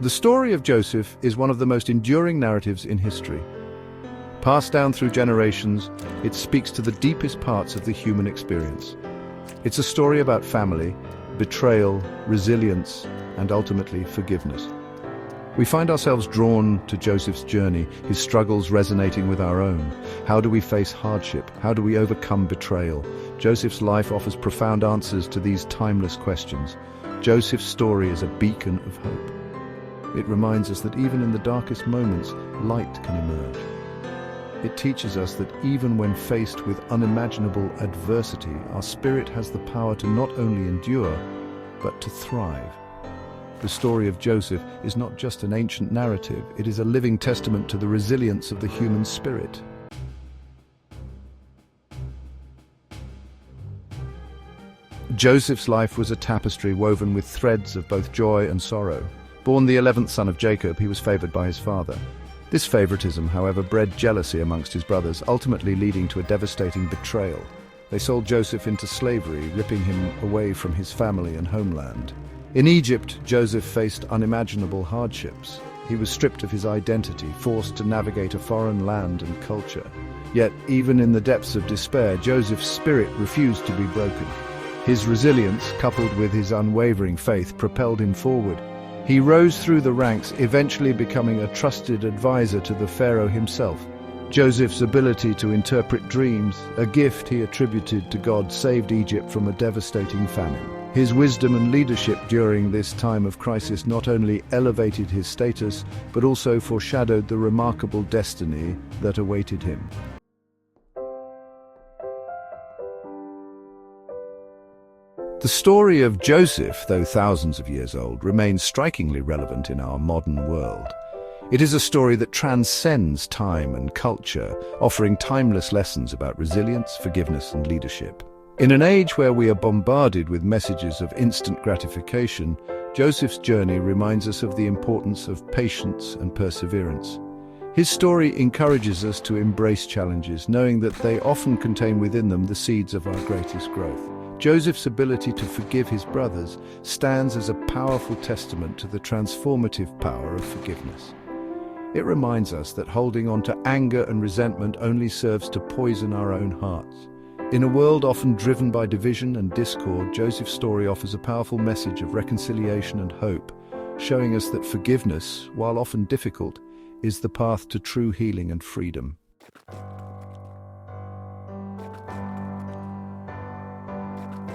The story of Joseph is one of the most enduring narratives in history. Passed down through generations, it speaks to the deepest parts of the human experience. It's a story about family, betrayal, resilience, and ultimately forgiveness. We find ourselves drawn to Joseph's journey, his struggles resonating with our own. How do we face hardship? How do we overcome betrayal? Joseph's life offers profound answers to these timeless questions. Joseph's story is a beacon of hope. It reminds us that even in the darkest moments, light can emerge. It teaches us that even when faced with unimaginable adversity, our spirit has the power to not only endure, but to thrive. The story of Joseph is not just an ancient narrative, it is a living testament to the resilience of the human spirit. Joseph's life was a tapestry woven with threads of both joy and sorrow. Born the 11th son of Jacob, he was favored by his father. This favoritism, however, bred jealousy amongst his brothers, ultimately leading to a devastating betrayal. They sold Joseph into slavery, ripping him away from his family and homeland. In Egypt, Joseph faced unimaginable hardships. He was stripped of his identity, forced to navigate a foreign land and culture. Yet, even in the depths of despair, Joseph's spirit refused to be broken. His resilience, coupled with his unwavering faith, propelled him forward. He rose through the ranks, eventually becoming a trusted advisor to the Pharaoh himself. Joseph's ability to interpret dreams, a gift he attributed to God, saved Egypt from a devastating famine. His wisdom and leadership during this time of crisis not only elevated his status, but also foreshadowed the remarkable destiny that awaited him. The story of Joseph, though thousands of years old, remains strikingly relevant in our modern world. It is a story that transcends time and culture, offering timeless lessons about resilience, forgiveness, and leadership. In an age where we are bombarded with messages of instant gratification, Joseph's journey reminds us of the importance of patience and perseverance. His story encourages us to embrace challenges, knowing that they often contain within them the seeds of our greatest growth. Joseph's ability to forgive his brothers stands as a powerful testament to the transformative power of forgiveness. It reminds us that holding on to anger and resentment only serves to poison our own hearts. In a world often driven by division and discord, Joseph's story offers a powerful message of reconciliation and hope, showing us that forgiveness, while often difficult, is the path to true healing and freedom.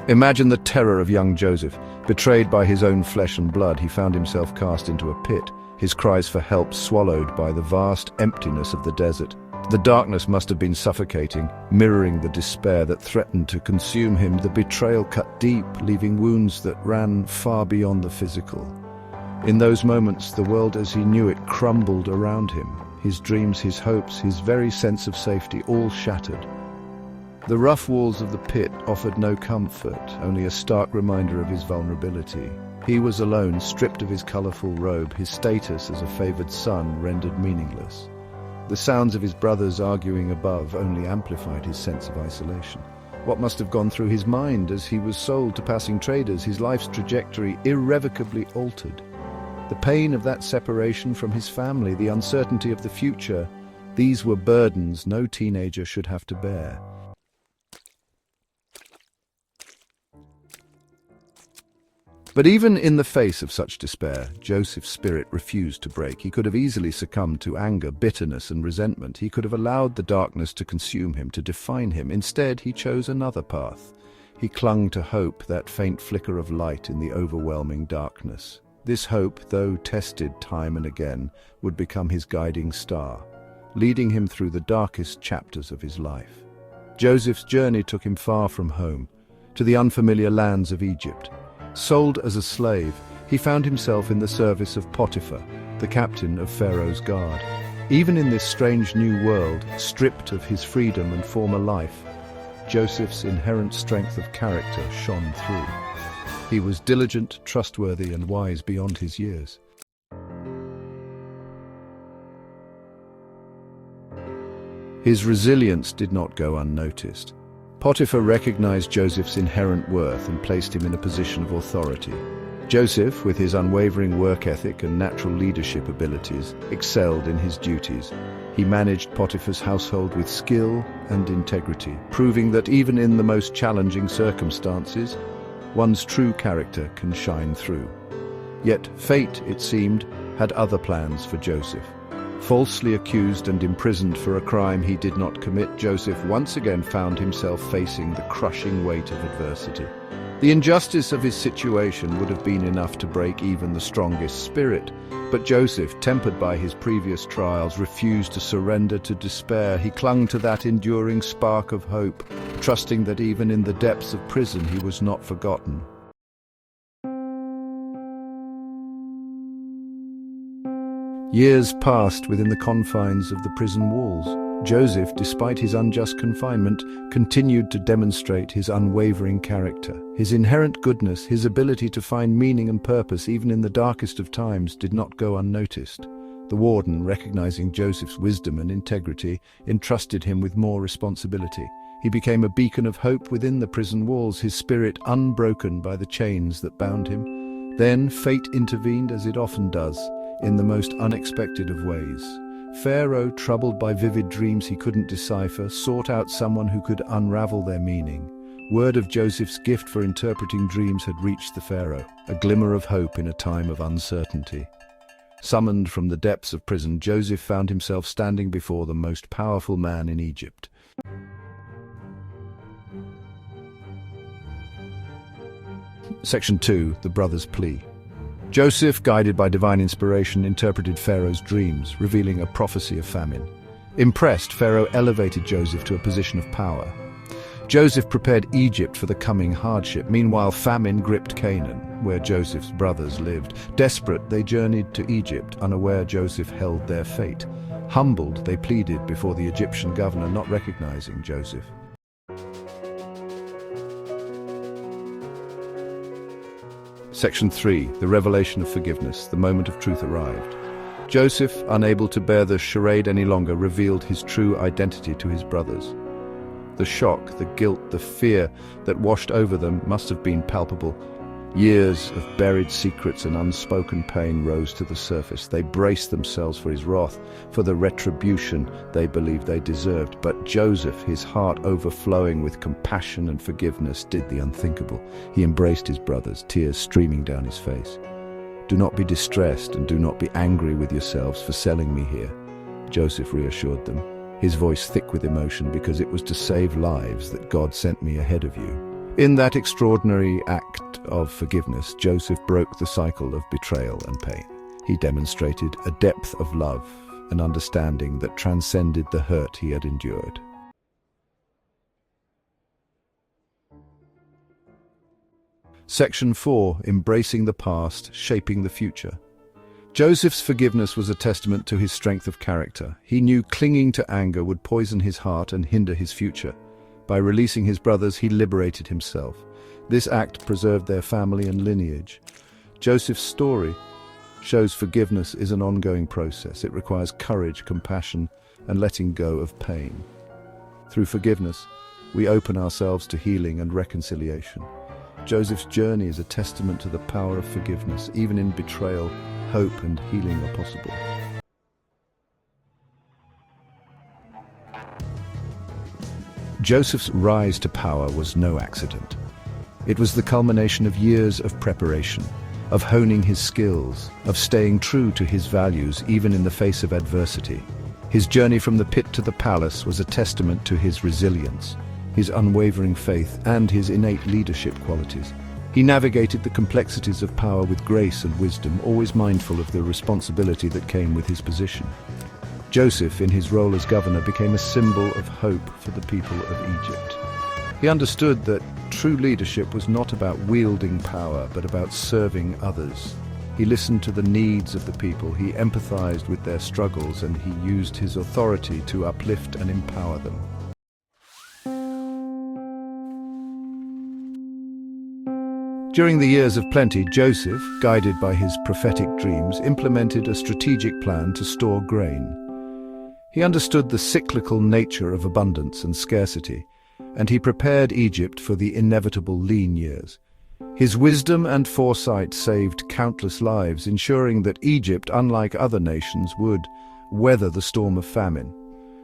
Imagine the terror of young Joseph. Betrayed by his own flesh and blood, he found himself cast into a pit, his cries for help swallowed by the vast emptiness of the desert. The darkness must have been suffocating, mirroring the despair that threatened to consume him. The betrayal cut deep, leaving wounds that ran far beyond the physical. In those moments, the world as he knew it crumbled around him. His dreams, his hopes, his very sense of safety, all shattered. The rough walls of the pit offered no comfort, only a stark reminder of his vulnerability. He was alone, stripped of his colorful robe, his status as a favored son rendered meaningless. The sounds of his brothers arguing above only amplified his sense of isolation. What must have gone through his mind as he was sold to passing traders, his life's trajectory irrevocably altered. The pain of that separation from his family, the uncertainty of the future, these were burdens no teenager should have to bear. But even in the face of such despair, Joseph's spirit refused to break. He could have easily succumbed to anger, bitterness, and resentment. He could have allowed the darkness to consume him, to define him. Instead, he chose another path. He clung to hope, that faint flicker of light in the overwhelming darkness. This hope, though tested time and again, would become his guiding star, leading him through the darkest chapters of his life. Joseph's journey took him far from home, to the unfamiliar lands of Egypt. Sold as a slave, he found himself in the service of Potiphar, the captain of Pharaoh's guard. Even in this strange new world, stripped of his freedom and former life, Joseph's inherent strength of character shone through. He was diligent, trustworthy, and wise beyond his years. His resilience did not go unnoticed. Potiphar recognized Joseph's inherent worth and placed him in a position of authority. Joseph, with his unwavering work ethic and natural leadership abilities, excelled in his duties. He managed Potiphar's household with skill and integrity, proving that even in the most challenging circumstances, one's true character can shine through. Yet fate, it seemed, had other plans for Joseph. Falsely accused and imprisoned for a crime he did not commit, Joseph once again found himself facing the crushing weight of adversity. The injustice of his situation would have been enough to break even the strongest spirit, but Joseph, tempered by his previous trials, refused to surrender to despair. He clung to that enduring spark of hope, trusting that even in the depths of prison he was not forgotten. Years passed within the confines of the prison walls. Joseph, despite his unjust confinement, continued to demonstrate his unwavering character. His inherent goodness, his ability to find meaning and purpose even in the darkest of times, did not go unnoticed. The warden, recognizing Joseph's wisdom and integrity, entrusted him with more responsibility. He became a beacon of hope within the prison walls, his spirit unbroken by the chains that bound him. Then fate intervened, as it often does, in the most unexpected of ways. Pharaoh, troubled by vivid dreams he couldn't decipher, sought out someone who could unravel their meaning. Word of Joseph's gift for interpreting dreams had reached the Pharaoh, a glimmer of hope in a time of uncertainty. Summoned from the depths of prison, Joseph found himself standing before the most powerful man in Egypt. Section 2. The Brothers' Plea. Joseph, guided by divine inspiration, interpreted Pharaoh's dreams, revealing a prophecy of famine. Impressed, Pharaoh elevated Joseph to a position of power. Joseph prepared Egypt for the coming hardship. Meanwhile, famine gripped Canaan, where Joseph's brothers lived. Desperate, they journeyed to Egypt, unaware Joseph held their fate. Humbled, they pleaded before the Egyptian governor, not recognizing Joseph. Section 3. The Revelation of Forgiveness. The moment of truth arrived. Joseph, unable to bear the charade any longer, revealed his true identity to his brothers. The shock, the guilt, the fear that washed over them must have been palpable. Years of buried secrets and unspoken pain rose to the surface. They braced themselves for his wrath, for the retribution they believed they deserved. But Joseph, his heart overflowing with compassion and forgiveness, did the unthinkable. He embraced his brothers, tears streaming down his face. "Do not be distressed and do not be angry with yourselves for selling me here," Joseph reassured them, his voice thick with emotion, "because it was to save lives that God sent me ahead of you." In that extraordinary act of forgiveness, Joseph broke the cycle of betrayal and pain. He demonstrated a depth of love and understanding that transcended the hurt he had endured. Section 4. Embracing the past, shaping the future. Joseph's forgiveness was a testament to his strength of character. He knew clinging to anger would poison his heart and hinder his future. By releasing his brothers, he liberated himself. This act preserved their family and lineage. Joseph's story shows forgiveness is an ongoing process. It requires courage, compassion, and letting go of pain. Through forgiveness, we open ourselves to healing and reconciliation. Joseph's journey is a testament to the power of forgiveness. Even in betrayal, hope and healing are possible. Joseph's rise to power was no accident. It was the culmination of years of preparation, of honing his skills, of staying true to his values even in the face of adversity. His journey from the pit to the palace was a testament to his resilience, his unwavering faith, and his innate leadership qualities. He navigated the complexities of power with grace and wisdom, always mindful of the responsibility that came with his position. Joseph, in his role as governor, became a symbol of hope for the people of Egypt. He understood that true leadership was not about wielding power, but about serving others. He listened to the needs of the people, he empathized with their struggles, and he used his authority to uplift and empower them. During the years of plenty, Joseph, guided by his prophetic dreams, implemented a strategic plan to store grain. He understood the cyclical nature of abundance and scarcity, and he prepared Egypt for the inevitable lean years. His wisdom and foresight saved countless lives, ensuring that Egypt, unlike other nations, would weather the storm of famine.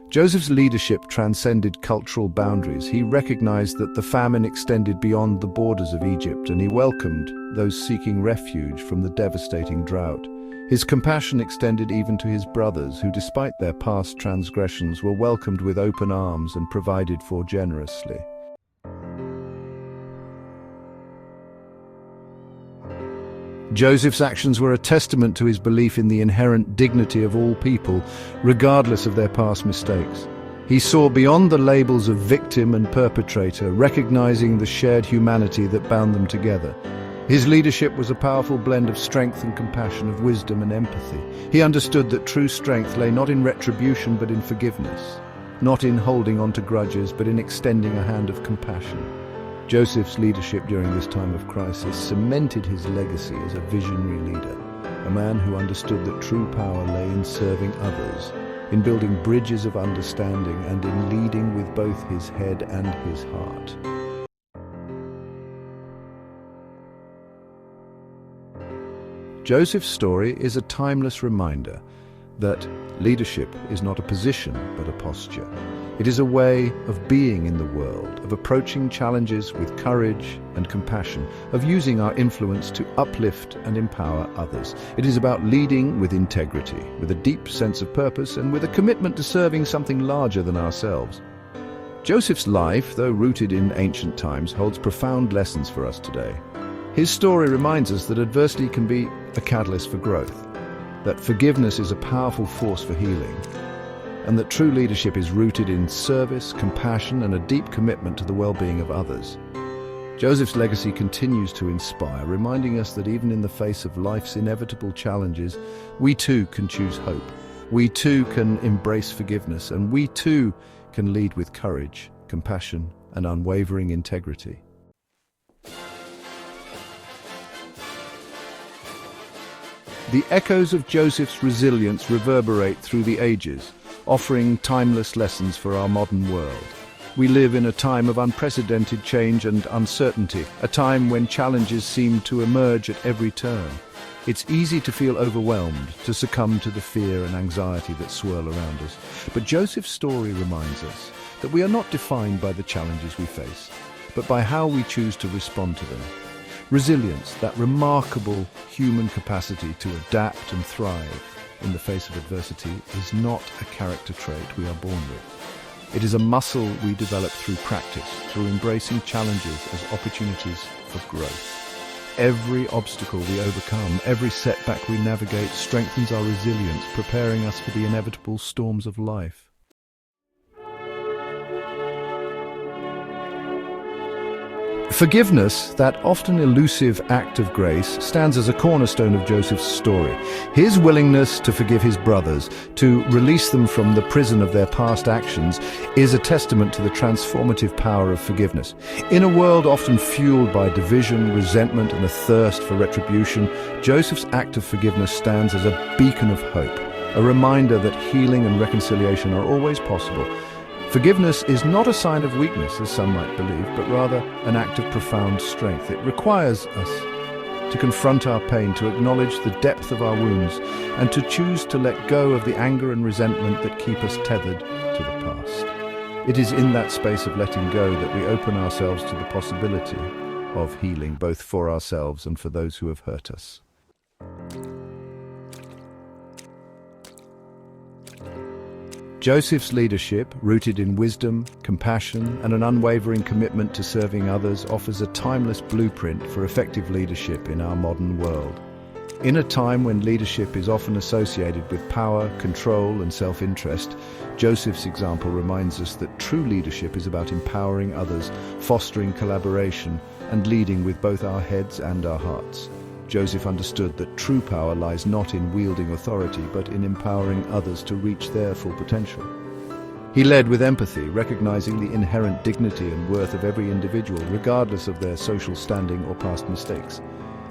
Joseph's leadership transcended cultural boundaries. He recognized that the famine extended beyond the borders of Egypt, and he welcomed those seeking refuge from the devastating drought. His compassion extended even to his brothers, who, despite their past transgressions, were welcomed with open arms and provided for generously. Joseph's actions were a testament to his belief in the inherent dignity of all people, regardless of their past mistakes. He saw beyond the labels of victim and perpetrator, recognizing the shared humanity that bound them together. His leadership was a powerful blend of strength and compassion, of wisdom and empathy. He understood that true strength lay not in retribution but in forgiveness, not in holding on to grudges but in extending a hand of compassion. Joseph's leadership during this time of crisis cemented his legacy as a visionary leader, a man who understood that true power lay in serving others, in building bridges of understanding, and in leading with both his head and his heart. Joseph's story is a timeless reminder that leadership is not a position but a posture. It is a way of being in the world, of approaching challenges with courage and compassion, of using our influence to uplift and empower others. It is about leading with integrity, with a deep sense of purpose, and with a commitment to serving something larger than ourselves. Joseph's life, though rooted in ancient times, holds profound lessons for us today. His story reminds us that adversity can be a catalyst for growth, that forgiveness is a powerful force for healing, and that true leadership is rooted in service, compassion, and a deep commitment to the well-being of others. Joseph's legacy continues to inspire, reminding us that even in the face of life's inevitable challenges, we too can choose hope. We too can embrace forgiveness, and we too can lead with courage, compassion, and unwavering integrity. The echoes of Joseph's resilience reverberate through the ages, offering timeless lessons for our modern world. We live in a time of unprecedented change and uncertainty, a time when challenges seem to emerge at every turn. It's easy to feel overwhelmed, to succumb to the fear and anxiety that swirl around us. But Joseph's story reminds us that we are not defined by the challenges we face, but by how we choose to respond to them. Resilience, that remarkable human capacity to adapt and thrive in the face of adversity, is not a character trait we are born with. It is a muscle we develop through practice, through embracing challenges as opportunities for growth. Every obstacle we overcome, every setback we navigate, strengthens our resilience, preparing us for the inevitable storms of life. Forgiveness, that often elusive act of grace, stands as a cornerstone of Joseph's story. His willingness to forgive his brothers, to release them from the prison of their past actions, is a testament to the transformative power of forgiveness. In a world often fueled by division, resentment, and a thirst for retribution, Joseph's act of forgiveness stands as a beacon of hope, a reminder that healing and reconciliation are always possible. Forgiveness is not a sign of weakness, as some might believe, but rather an act of profound strength. It requires us to confront our pain, to acknowledge the depth of our wounds, and to choose to let go of the anger and resentment that keep us tethered to the past. It is in that space of letting go that we open ourselves to the possibility of healing, both for ourselves and for those who have hurt us. Joseph's leadership, rooted in wisdom, compassion, and an unwavering commitment to serving others, offers a timeless blueprint for effective leadership in our modern world. In a time when leadership is often associated with power, control, and self-interest, Joseph's example reminds us that true leadership is about empowering others, fostering collaboration, and leading with both our heads and our hearts. Joseph understood that true power lies not in wielding authority, but in empowering others to reach their full potential. He led with empathy, recognizing the inherent dignity and worth of every individual, regardless of their social standing or past mistakes.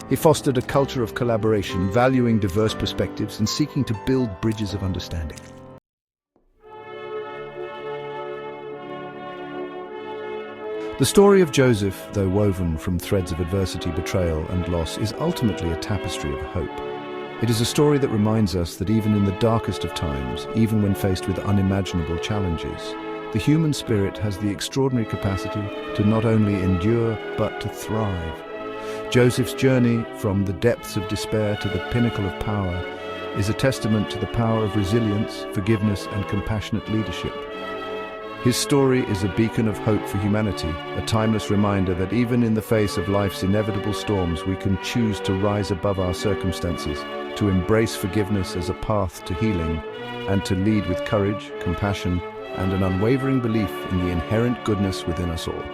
He fostered a culture of collaboration, valuing diverse perspectives and seeking to build bridges of understanding. The story of Joseph, though woven from threads of adversity, betrayal, and loss, is ultimately a tapestry of hope. It is a story that reminds us that even in the darkest of times, even when faced with unimaginable challenges, the human spirit has the extraordinary capacity to not only endure, but to thrive. Joseph's journey from the depths of despair to the pinnacle of power is a testament to the power of resilience, forgiveness, and compassionate leadership. His story is a beacon of hope for humanity, a timeless reminder that even in the face of life's inevitable storms, we can choose to rise above our circumstances, to embrace forgiveness as a path to healing, and to lead with courage, compassion, and an unwavering belief in the inherent goodness within us all.